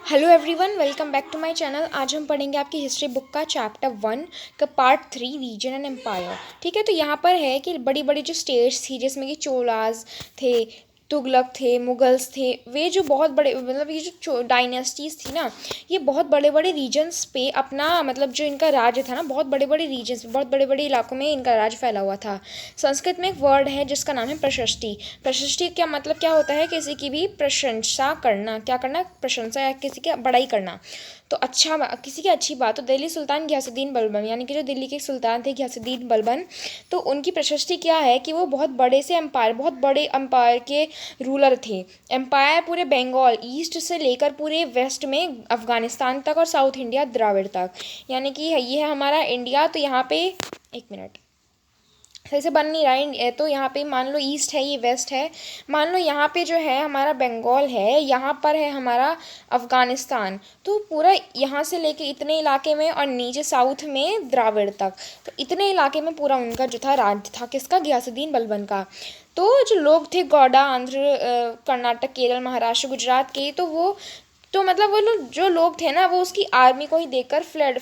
Hello everyone, welcome back to my channel. आज हम पढ़ेंगे आपकी हिस्ट्री बुक का चैप्टर 1 का पार्ट 3 रीजन एंड एम्पायर। ठीक है, तो यहाँ पर है कि बड़ी बड़ी जो स्टेट्स थी जिसमें कि चोलाज थे, तुगलक थे, मुगल्स थे, वे जो बहुत बड़े मतलब ये जो डायनेस्टीज़ थी ना, ये बहुत बड़े बड़े रीजन्स पे अपना मतलब जो इनका राज्य था ना, बहुत बड़े बड़े रीजन्स पे बहुत बड़े बड़े इलाकों में इनका राज्य फैला हुआ था। संस्कृत में एक वर्ड है जिसका नाम है प्रशस्ति। प्रशस्ति क्या मतलब क्या होता है? किसी की भी प्रशंसा करना। क्या करना? प्रशंसा या किसी की बड़ाई करना। तो अच्छा किसी की अच्छी बात। तो दिल्ली सुल्तान घियासुद्दीन बलबन, यानी कि जो दिल्ली के सुल्तान थे घियासुद्दीन बलबन, तो उनकी प्रशस्ति क्या है कि वो बहुत बड़े से एम्पायर, बहुत बड़े एम्पायर के रूलर थे। एम्पायर पूरे बंगाल ईस्ट से लेकर पूरे वेस्ट में अफ़गानिस्तान तक और साउथ इंडिया द्राविड़ तक, यानी कि ये है हमारा इंडिया। तो यहाँ पे एक मिनट सही से बन नहीं रहा है, तो यहाँ पे मान लो ईस्ट है, ये वेस्ट है। मान लो यहाँ पे जो है हमारा बंगाल है, यहाँ पर है हमारा अफ़गानिस्तान। तो पूरा यहाँ से लेके इतने इलाके में और नीचे साउथ में द्राविड़ तक, तो इतने इलाके में पूरा उनका जो था राज्य था किसका? घियासुद्दीन बलबन का। तो जो लोग थे गौड़ा, आंध्र, कर्नाटक, केरल, महाराष्ट्र, गुजरात के, तो वो तो मतलब वो लोग जो लोग थे ना, वो उसकी आर्मी को ही देखकर फ्लड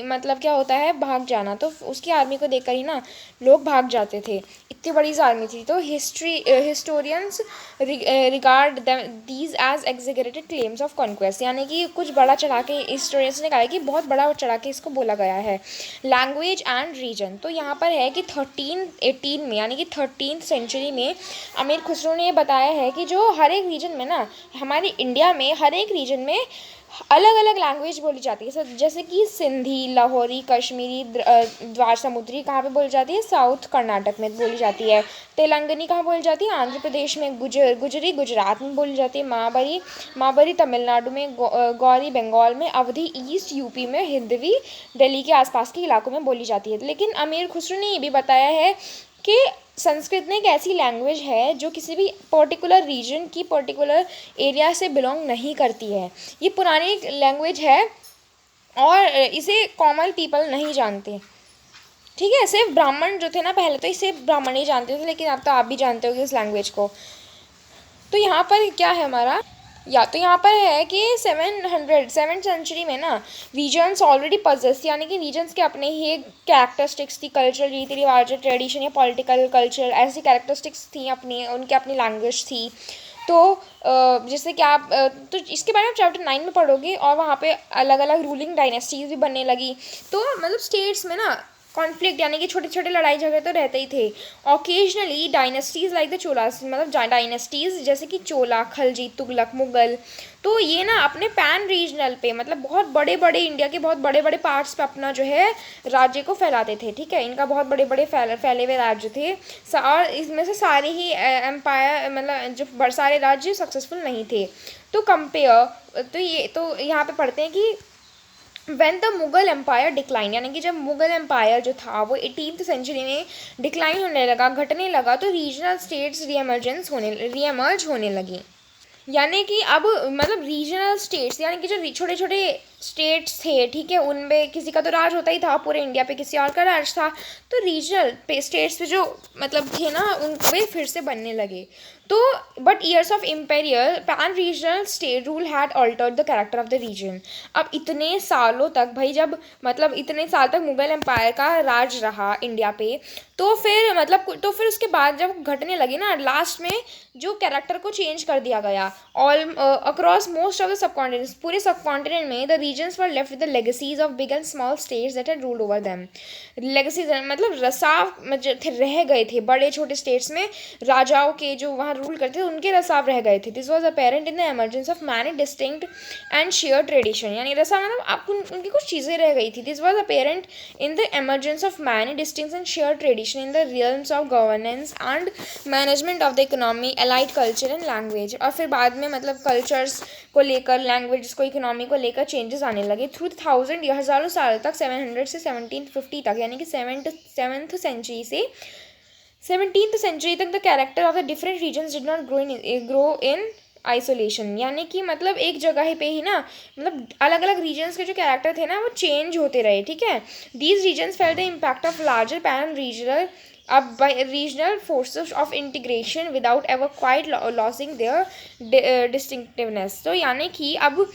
मतलब क्या होता है, भाग जाना। तो उसकी आर्मी को देखकर ही ना लोग भाग जाते थे, इतनी बड़ी सी आर्मी थी। तो historians regard these as executed claims of conquest, यानी कि कुछ बड़ा चढ़ा के हिस्टोरियंस ने कहा है कि बहुत बड़ा चढ़ा के इसको बोला गया है। लैंग्वेज एंड रीजन, तो यहाँ पर है कि 1318 में, यानी कि 13th सेंचुरी में अमीर खुसरो ने बताया है कि जो हर एक रीजन में ना, हमारे इंडिया में हर एक रीजन में अलग अलग लैंग्वेज बोली जाती है। जैसे कि सिंधी, लाहौरी, कश्मीरी, द्वार समुद्री कहाँ पे बोली जाती है? साउथ कर्नाटक में बोली जाती है। तेलंगानी कहाँ बोली जाती है? आंध्र प्रदेश में। गुजरी गुजरात में बोली जाती है। महाबरी तमिलनाडु में। गौरी बंगाल में। अवधी ईस्ट यूपी में। हिंदवी दिल्ली के आसपास के इलाकों में बोली जाती है। लेकिन अमीर खुसरो ने ये भी बताया है कि संस्कृत में एक ऐसी लैंग्वेज है जो किसी भी पर्टिकुलर रीजन की पर्टिकुलर एरिया से बिलोंग नहीं करती है। ये पुरानी लैंग्वेज है और इसे कॉमन पीपल नहीं जानते। ठीक है, सिर्फ ब्राह्मण जो थे ना, पहले तो इसे ब्राह्मण ही जानते थे, लेकिन अब तो आप भी जानते हो इस लैंग्वेज को। तो यहाँ पर क्या है हमारा, या तो यहाँ पर है कि 7 सेंचुरी में ना रीजन्स ऑलरेडी पजेस, यानी कि रीजन्स के अपने ही एक कैरेक्टरिस्टिक्स थी, कल्चरल रीति रिवाज, ट्रेडिशन या पॉलिटिकल कल्चर, ऐसी कैरेक्टरिस्टिक्स थी अपनी, उनकी अपनी लैंग्वेज थी। तो जैसे कि आप तो इसके बारे में चैप्टर 9 में पढ़ोगे, और वहाँ पे अलग अलग रूलिंग डायनेस्टीज भी बनने लगी। तो मतलब स्टेट्स में ना कॉन्फ्लिक्ट, यानी कि छोटे छोटे लड़ाई झगड़े तो रहते ही थे। Occasionally dynasties like the Cholas, मतलब डायनेस्टीज जैसे कि चोला, खलजी, तुगलक, मुगल, तो ये ना अपने पैन रीजनल पे, मतलब बहुत बड़े बड़े इंडिया के बहुत बड़े बड़े पार्ट्स पे अपना जो है राज्य को फैलाते थे। ठीक है, इनका बहुत बड़े बड़े फैले हुए राज्य थे, और इसमें से सारे ही एम्पायर, मतलब जो सारे राज्य सक्सेसफुल नहीं थे। तो कंपेयर, तो यहाँ पे पढ़ते हैं कि when the Mughal empire decline, यानी कि जब मुगल एम्पायर जो था वो 18th सेंचुरी में डिक्लाइन होने लगा, घटने लगा, तो रीजनल स्टेट्स रीएमर्ज होने लगी। यानी कि अब मतलब रीजनल स्टेट्स, यानी कि जो छोटे छोटे स्टेट्स थे, ठीक है, उनमें किसी का तो राज होता ही था, पूरे इंडिया पे किसी और का राज था। तो रीजनल स्टेट्स पे जो मतलब थे ना, उन वे फिर से बनने लगे। तो but years of imperial pan regional state rule had altered the character of the region. अब इतने सालों तक भाई, जब मतलब इतने साल तक मुगल एम्पायर का राज रहा इंडिया पे, तो फिर मतलब तो फिर उसके बाद जब घटने लगी ना, लास्ट में जो कैरेक्टर को चेंज कर दिया गया। All across most of the subcontinents, पूरे सब कॉन्टिनेंट में the regions were left with the legacies of big and small states that had ruled over them. Legacies मतलब रसाव थे, रह गए थे बड़े छोटे स्टेट्स में, राजाओं के जो वहाँ रूल करते थे उनके रसाव रह गए थे। This was apparent in the emergence of many distinct and share tradition, यानी रसाव मतलब आप उनकी कुछ चीज़ें रह गई थी। This was apparent in the emergence of many distinct and share tradition in the realms of governance and management of the economy, allied culture and language. और फिर बाद में मतलब कल्चर्स को लेकर, लैंग्वेज को, इकोनॉमी को लेकर चेंजेस आने लगे थ्रू थाउजेंड, हज़ारों साल तक, 700 से 1750 तक, यानी कि सेवन्थ सेंचुरी से 17th सेंचुरी तक the character of the different regions did not grow in isolation, यानी कि मतलब एक जगह पे ही ना, मतलब अलग अलग रीजन्स के जो कैरेक्टर थे ना वो चेंज होते रहे। ठीक है, these regions felt the impact of larger pan regional अब by regional forces of integration without ever quite losing their distinctiveness। तो यानी कि अब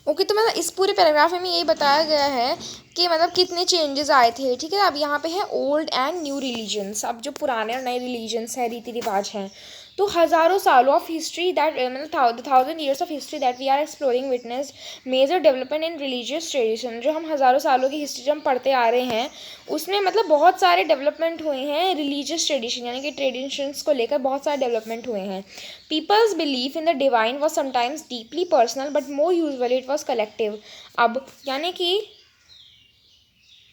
ओके, तो मतलब इस पूरे पैराग्राफ में यही बताया गया है कि मतलब कितने चेंजेस आए थे, ठीक है। अब यहाँ पे है ओल्ड एंड न्यू रिलीजन्स, अब जो पुराने और नए रिलीजन्स हैं, रीति रिवाज हैं, तो हज़ारों सालों ऑफ हिस्ट्री दैट मतलब 1000 years of history that we are exploring witness major development in religious tradition. जो हम हज़ारों सालों की हिस्ट्री जो हम पढ़ते आ रहे हैं उसमें मतलब बहुत सारे डेवलपमेंट हुए हैं रिलीजियस ट्रेडिशन, यानी कि ट्रेडिशंस को लेकर बहुत सारे डेवलपमेंट हुए हैं। Peoples belief in the divine was sometimes deeply personal but more usually it was collective. अब यानी कि